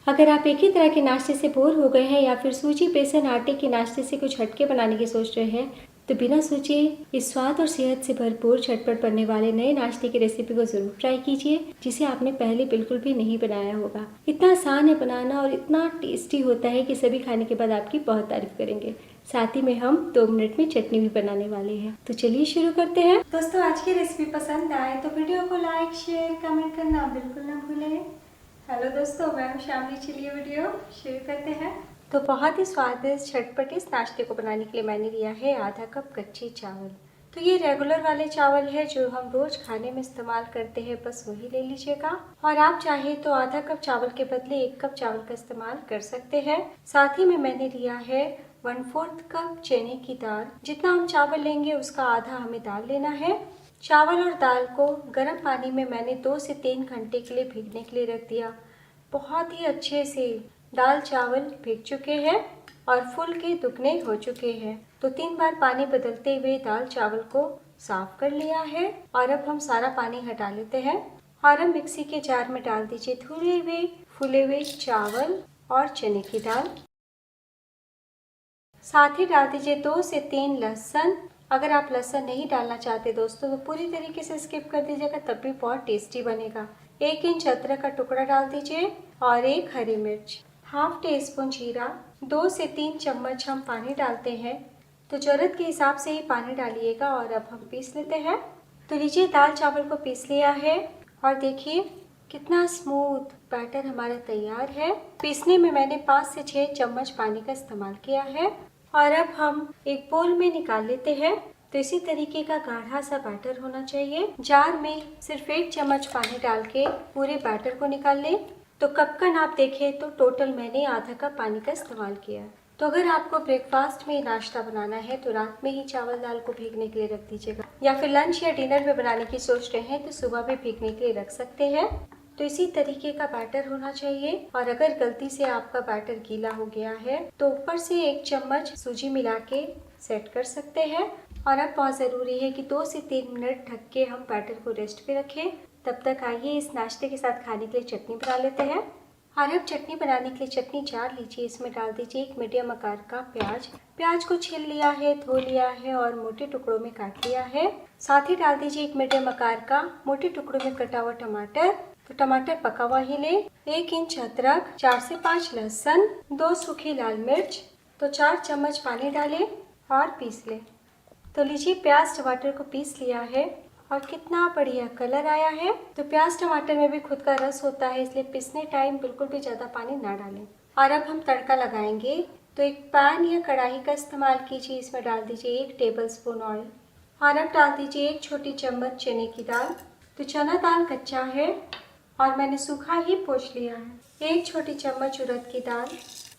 अगर आप एक ही तरह के नाश्ते से बोर हो गए हैं या फिर सूजी बेसन आटे के नाश्ते से कुछ हटके बनाने की सोच रहे हैं तो बिना सोचे इस स्वाद और सेहत से भरपूर झटपट बनने वाले नए नाश्ते की रेसिपी को जरूर ट्राई कीजिए, जिसे आपने पहले बिल्कुल भी नहीं बनाया होगा। इतना आसान है बनाना और इतना टेस्टी होता है कि सभी खाने के बाद आपकी बहुत तारीफ करेंगे। साथ ही में हम 2 मिनट में चटनी भी बनाने वाले हैं। तो चलिए शुरू करते हैं। दोस्तों, आज की रेसिपी पसंद आए तो वीडियो को लाइक शेयर कमेंट करना बिल्कुल ना भूलें। हेलो दोस्तों, मैं हूं शामली। चलिए वीडियो शुरू करते हैं। तो बहुत ही स्वादिष्ट झटपट इस नाश्ते को बनाने के लिए मैंने लिया है आधा कप कच्चे चावल। तो ये रेगुलर वाले चावल है जो हम रोज खाने में इस्तेमाल करते हैं, बस वही ले लीजिएगा। और आप चाहे तो आधा कप चावल के बदले 1 कप चावल का इस्तेमाल कर सकते हैं। साथ ही में मैंने लिया है 1/4 कप चने की दाल। जितना हम चावल लेंगे उसका आधा हमें दाल लेना है। चावल और दाल को गर्म पानी में मैंने 2 से 3 घंटे के लिए भीगने के लिए रख दिया। बहुत ही अच्छे से दाल चावल भीग चुके हैं और फुल के दुगने हो चुके हैं। तो 3 बार पानी बदलते हुए दाल चावल को साफ कर लिया है। और अब हम सारा पानी हटा लेते हैं और हम मिक्सी के जार में डाल दीजिए धुले हुए फूले हुए चावल और चने की दाल। साथ ही डाल दीजिए 2 से 3 लहसुन। अगर आप लहसुन नहीं डालना चाहते दोस्तों तो पूरी तरीके से स्किप कर दीजिएगा, तब भी बहुत टेस्टी बनेगा। 1 इंच अदरक का टुकड़ा डाल दीजिए और 1 हरी मिर्च, हाफ टी स्पून जीरा, 2 से 3 चम्मच हम पानी डालते हैं। तो जरूरत के हिसाब से ही पानी डालिएगा। और अब हम पीस लेते हैं। तो लीजिए, दाल चावल को पीस लिया है और देखिए कितना स्मूथ बैटर हमारा तैयार है। पीसने में मैंने 5 से 6 चम्मच पानी का इस्तेमाल किया है। और अब हम एक बोल में निकाल लेते हैं। तो इसी तरीके का गाढ़ा सा बैटर होना चाहिए। जार में सिर्फ 1 चम्मच पानी डाल के पूरे बैटर को निकाल लें। तो कप का नाप देखें तो टोटल मैंने आधा कप पानी का इस्तेमाल किया। तो अगर आपको ब्रेकफास्ट में नाश्ता बनाना है तो रात में ही चावल दाल को भीगने के लिए रख दीजिएगा, या फिर लंच या डिनर में बनाने की सोच रहे हैं तो सुबह भी भीगने के लिए रख सकते हैं। तो इसी तरीके का बैटर होना चाहिए। और अगर गलती से आपका बैटर गीला हो गया है तो ऊपर से 1 चम्मच सूजी मिला के सेट कर सकते हैं। और अब बहुत ज़रूरी है कि 2 से 3 मिनट ढक के हम बैटर को रेस्ट पे रखें। तब तक आइए इस नाश्ते के साथ खाने के लिए चटनी बना लेते हैं। और अब चटनी बनाने के लिए चटनी जार लीजिए। इसमें डाल दीजिए 1 मीडियम आकार का प्याज। प्याज को छील लिया है, धो लिया है और मोटे टुकड़ों में काट लिया है। साथ ही डाल दीजिए 1 मीडियम आकार का मोटे टुकड़ों में कटा हुआ टमाटर। तो टमाटर पका हुआ ही ले। 1 इंच अदरक, 4 से 5 लहसुन, 2 सूखी लाल मिर्च। तो 4 चम्मच पानी डालें और पीस लें। तो लीजिए, प्याज टमाटर को पीस लिया है और कितना बढ़िया कलर आया है। तो प्याज टमाटर में भी खुद का रस होता है, इसलिए पीसने टाइम बिल्कुल भी ज़्यादा पानी ना डालें। और अब हम तड़का लगाएंगे। तो एक पैन या कढ़ाई का इस्तेमाल कीजिए। इसमें डाल दीजिए 1 टेबलस्पून ऑयल। और अब डाल दीजिए 1 छोटी चम्मच चने की दाल। तो चना दाल कच्चा है और मैंने सूखा ही पोंछ लिया है। 1 छोटी चम्मच उड़द की दाल।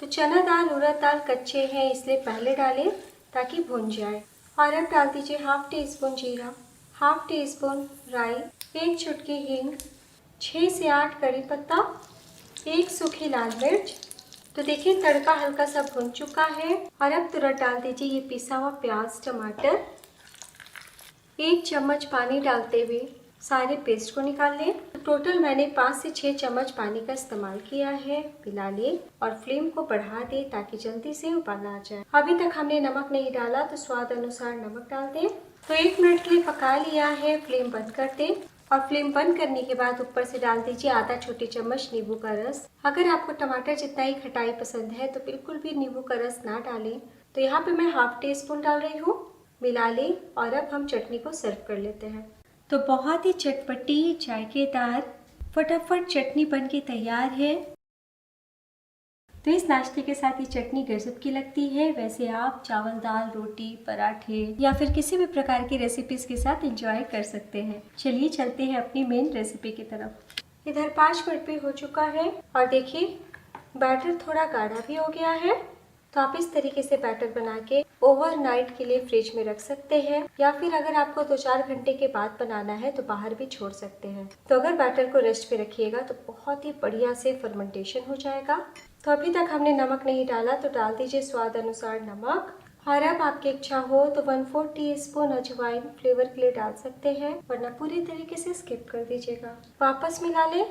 तो चना दाल उड़द दाल कच्चे हैं इसलिए पहले डालें ताकि भुन जाए। और अब डाल दीजिए हाफ टी स्पून जीरा, हाफ टी स्पून राई, 1 चुटकी हींग, 6 से 8 कड़ी पत्ता, 1 सूखी लाल मिर्च। तो देखिए तड़का हल्का सा भुन चुका है। और अब तुरंत डाल दीजिए ये पिसा हुआ प्याज टमाटर। 1 चम्मच पानी डालते हुए सारे पेस्ट को निकाल लें। तो टोटल मैंने 5 से 6 चम्मच पानी का इस्तेमाल किया है। मिला लें और फ्लेम को बढ़ा दें ताकि जल्दी से उबाल आ जाए। अभी तक हमने नमक नहीं डाला तो स्वाद अनुसार नमक डाल दें। तो 1 मिनट के लिए पका लिया है। फ्लेम बंद कर दें और फ्लेम बंद करने के बाद ऊपर से डाल दीजिए आधा छोटी चम्मच नींबू का रस। अगर आपको टमाटर जितना ही खटाई पसंद है तो बिल्कुल भी नींबू का रस ना डालें। तो यहाँ पे मैं हाफ टी स्पून डाल रही हूँ। मिला लें और अब हम चटनी को सर्व कर लेते हैं। तो बहुत ही चटपटी जायकेदार फटाफट चटनी बन के तैयार है। तो इस नाश्ते के साथ ये चटनी गजब की लगती है। वैसे आप चावल दाल रोटी पराठे या फिर किसी भी प्रकार की रेसिपीज के साथ एंजॉय कर सकते हैं। चलिए चलते हैं अपनी मेन रेसिपी की तरफ। इधर 5 मिनट भी हो चुका है और देखिए बैटर थोड़ा गाढ़ा भी हो गया है। तो आप इस तरीके से बैटर बना के ओवरनाइट के लिए फ्रिज में रख सकते हैं, या फिर अगर आपको 2-4 घंटे के बाद बनाना है तो बाहर भी छोड़ सकते हैं। तो अगर बैटर को रेस्ट पे रखिएगा तो बहुत ही बढ़िया से फर्मेंटेशन हो जाएगा। तो अभी तक हमने नमक नहीं डाला तो डाल दीजिए स्वाद अनुसार नमक। और अब आपकी इच्छा हो तो 1/4 टीस्पून अजवाइन फ्लेवर के लिए डाल सकते हैं, वरना पूरी तरीके से स्किप कर दीजिएगा। वापस मिला लें।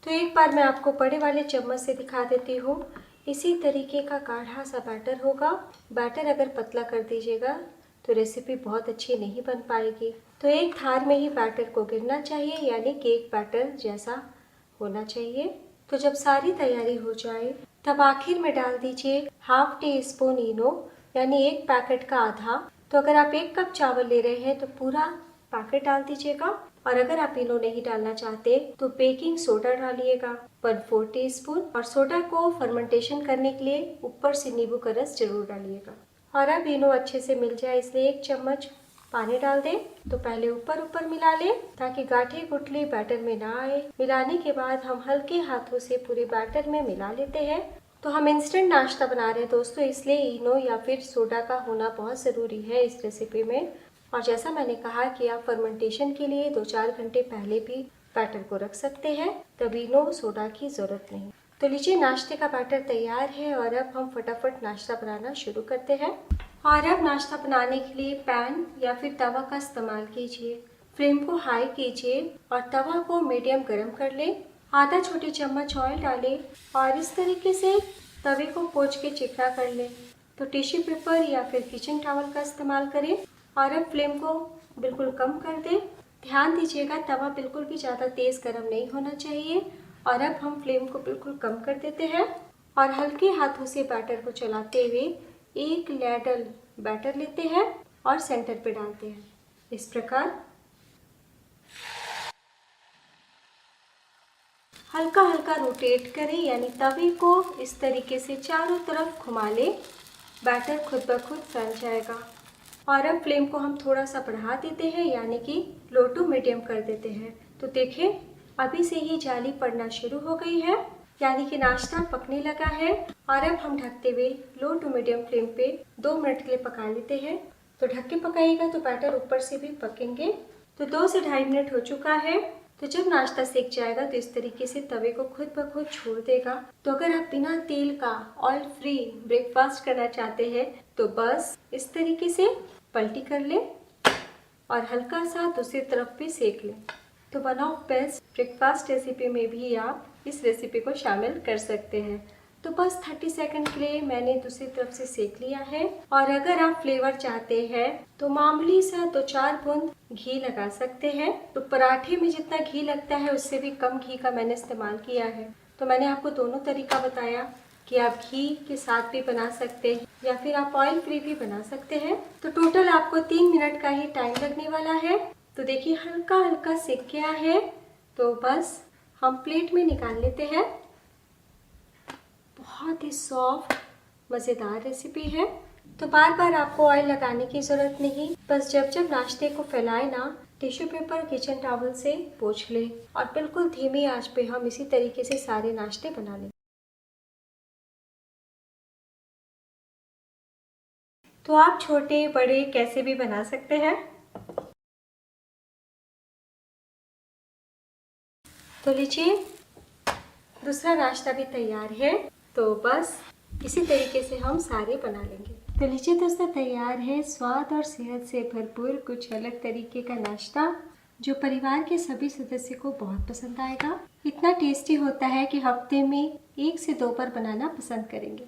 तो एक बार मैं आपको बड़े वाले चम्मच से दिखा देती हूँ। इसी तरीके का गाढ़ा सा बैटर होगा। बैटर अगर पतला कर दीजिएगा तो रेसिपी बहुत अच्छी नहीं बन पाएगी। तो एक थार में ही बैटर को गिरना चाहिए, यानी केक बैटर जैसा होना चाहिए। तो जब सारी तैयारी हो जाए तब आखिर में डाल दीजिए हाफ टी स्पून इनो, यानी एक पैकेट का आधा। तो अगर आप 1 कप चावल ले रहे हैं तो पूरा पैकेट डाल दीजिएगा, और अगर आप इनो नहीं डालना चाहते तो बेकिंग सोडा डालिएगा 1/4 टीस्पून, और सोडा को फर्मेंटेशन करने के लिए ऊपर से नींबू का रस जरूर डालिएगा। और अब इनो अच्छे से मिल जाए इसलिए 1 चम्मच पानी डाल दें। तो पहले ऊपर ऊपर मिला लें ताकि गांठें गुठली बैटर में ना आए। मिलाने के बाद हम हल्के हाथों से पूरे बैटर में मिला लेते हैं। तो हम इंस्टेंट नाश्ता बना रहे हैं दोस्तों, इसलिए इनो या फिर सोडा का होना बहुत ज़रूरी है इस रेसिपी में। और जैसा मैंने कहा कि आप फर्मेंटेशन के लिए 2-4 घंटे पहले भी बैटर को रख सकते हैं, तब इनो सोडा की ज़रूरत नहीं। तो लीजिए नाश्ते का बैटर तैयार है और अब हम फटाफट नाश्ता बनाना शुरू करते हैं। और अब नाश्ता बनाने के लिए पैन या फिर तवा का इस्तेमाल कीजिए। फ्लेम को हाई कीजिए और तवा को मीडियम गर्म कर लें। आधा छोटी चम्मच ऑयल डालें और इस तरीके से तवे को पोंछ के चिकना कर लें। तो टिश्यू पेपर या फिर किचन टॉवल का इस्तेमाल करें और अब फ्लेम को बिल्कुल कम कर दें। ध्यान दीजिएगा तवा बिल्कुल भी ज़्यादा तेज़ गर्म नहीं होना चाहिए। और अब हम फ्लेम को बिल्कुल कम कर देते हैं और हल्के हाथों से बैटर को चलाते हुए एक लैडल बैटर लेते हैं और सेंटर पे डालते हैं। इस प्रकार हल्का हल्का रोटेट करें, यानी तवे को इस तरीके से चारों तरफ घुमा लें। बैटर खुद ब खुद फैल जाएगा। और अब फ्लेम को हम थोड़ा सा बढ़ा देते हैं, यानी कि लो टू मीडियम कर देते हैं। तो देखें अभी से ही जाली पड़ना शुरू हो गई है, यानी कि नाश्ता पकने लगा है। और अब हम ढकते हुए लो टू मीडियम फ्लेम पे 2 मिनट के लिए पका लेते हैं। तो ढक के पकाइएगा तो बैटर ऊपर से भी पकेंगे। तो 2 से ढाई मिनट हो चुका है। तो जब नाश्ता सेक जाएगा तो इस तरीके से तवे को खुद ब खुद छोड़ देगा। तो अगर आप बिना तेल का ऑयल फ्री ब्रेकफास्ट करना चाहते हैं तो बस इस तरीके से पलटी कर लें और हल्का सा दूसरी तरफ भी सेक लें। तो one of best breakfast recipe में भी आप इस रेसिपी को शामिल कर सकते हैं। तो बस 30 सेकंड के लिए मैंने दूसरी तरफ से सेक लिया है। और अगर आप फ्लेवर चाहते हैं तो मामूली सा 2-4 बूंद घी लगा सकते हैं। तो पराठे में जितना घी लगता है उससे भी कम घी का मैंने इस्तेमाल किया है। तो मैंने आपको दोनों तरीका बताया कि आप घी के साथ भी बना सकते हैं या फिर आप ऑयल फ्री भी बना सकते हैं। तो टोटल आपको 3 मिनट का ही टाइम लगने वाला है। तो देखिए हल्का हल्का सेक गया है। तो बस हम प्लेट में निकाल लेते हैं। बहुत ही सॉफ्ट मज़ेदार रेसिपी है। तो बार बार आपको ऑयल लगाने की ज़रूरत नहीं, बस जब जब नाश्ते को फैलाए ना टिश्यू पेपर किचन टॉवल से पोंछ लें और बिल्कुल धीमी आंच पे हम इसी तरीके से सारे नाश्ते बना लें। तो आप छोटे बड़े कैसे भी बना सकते हैं। तो लीजिए दूसरा नाश्ता भी तैयार है। तो बस इसी तरीके से हम सारे बना लेंगे। तो लीजिए दोस्तों तैयार है स्वाद और सेहत से भरपूर कुछ अलग तरीके का नाश्ता, जो परिवार के सभी सदस्य को बहुत पसंद आएगा। इतना टेस्टी होता है कि हफ्ते में 1 से 2 बार बनाना पसंद करेंगे।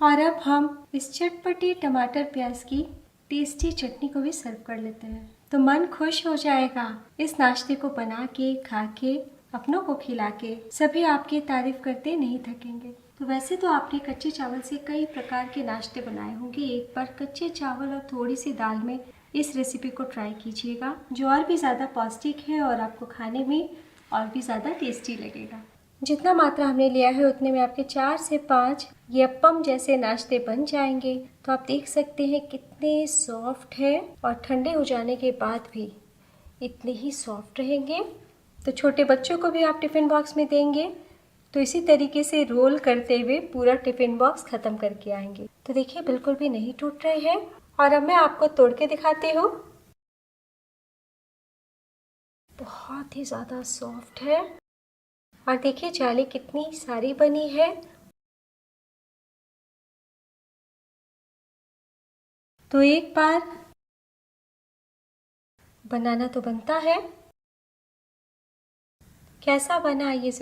और अब हम इस चटपटी टमाटर प्याज की टेस्टी चटनी को भी सर्व कर लेते हैं। तो मन खुश हो जाएगा इस नाश्ते को बना के, खा के, अपनों को खिला के। सभी आपकी तारीफ करते नहीं थकेंगे। तो वैसे तो आपने कच्चे चावल से कई प्रकार के नाश्ते बनाए होंगे। एक बार कच्चे चावल और थोड़ी सी दाल में इस रेसिपी को ट्राई कीजिएगा, जो और भी ज़्यादा पौष्टिक है और आपको खाने में और भी ज़्यादा टेस्टी लगेगा। जितना मात्रा हमने लिया है उतने में आपके 4 से 5 ये अप्पम जैसे नाश्ते बन जाएंगे। तो आप देख सकते हैं कितने सॉफ्ट है और ठंडे हो जाने के बाद भी इतने ही सॉफ्ट रहेंगे। तो छोटे बच्चों को भी आप टिफ़िन बॉक्स में देंगे तो इसी तरीके से रोल करते हुए पूरा टिफ़िन बॉक्स ख़त्म करके आएंगे। तो देखिए बिल्कुल भी नहीं टूट रहे हैं। और अब मैं आपको तोड़ के दिखाती हूँ। बहुत ही ज़्यादा सॉफ्ट है और देखिए जाली कितनी सारी बनी है। तो एक बार बनाना तो बनता है। कैसा बना ये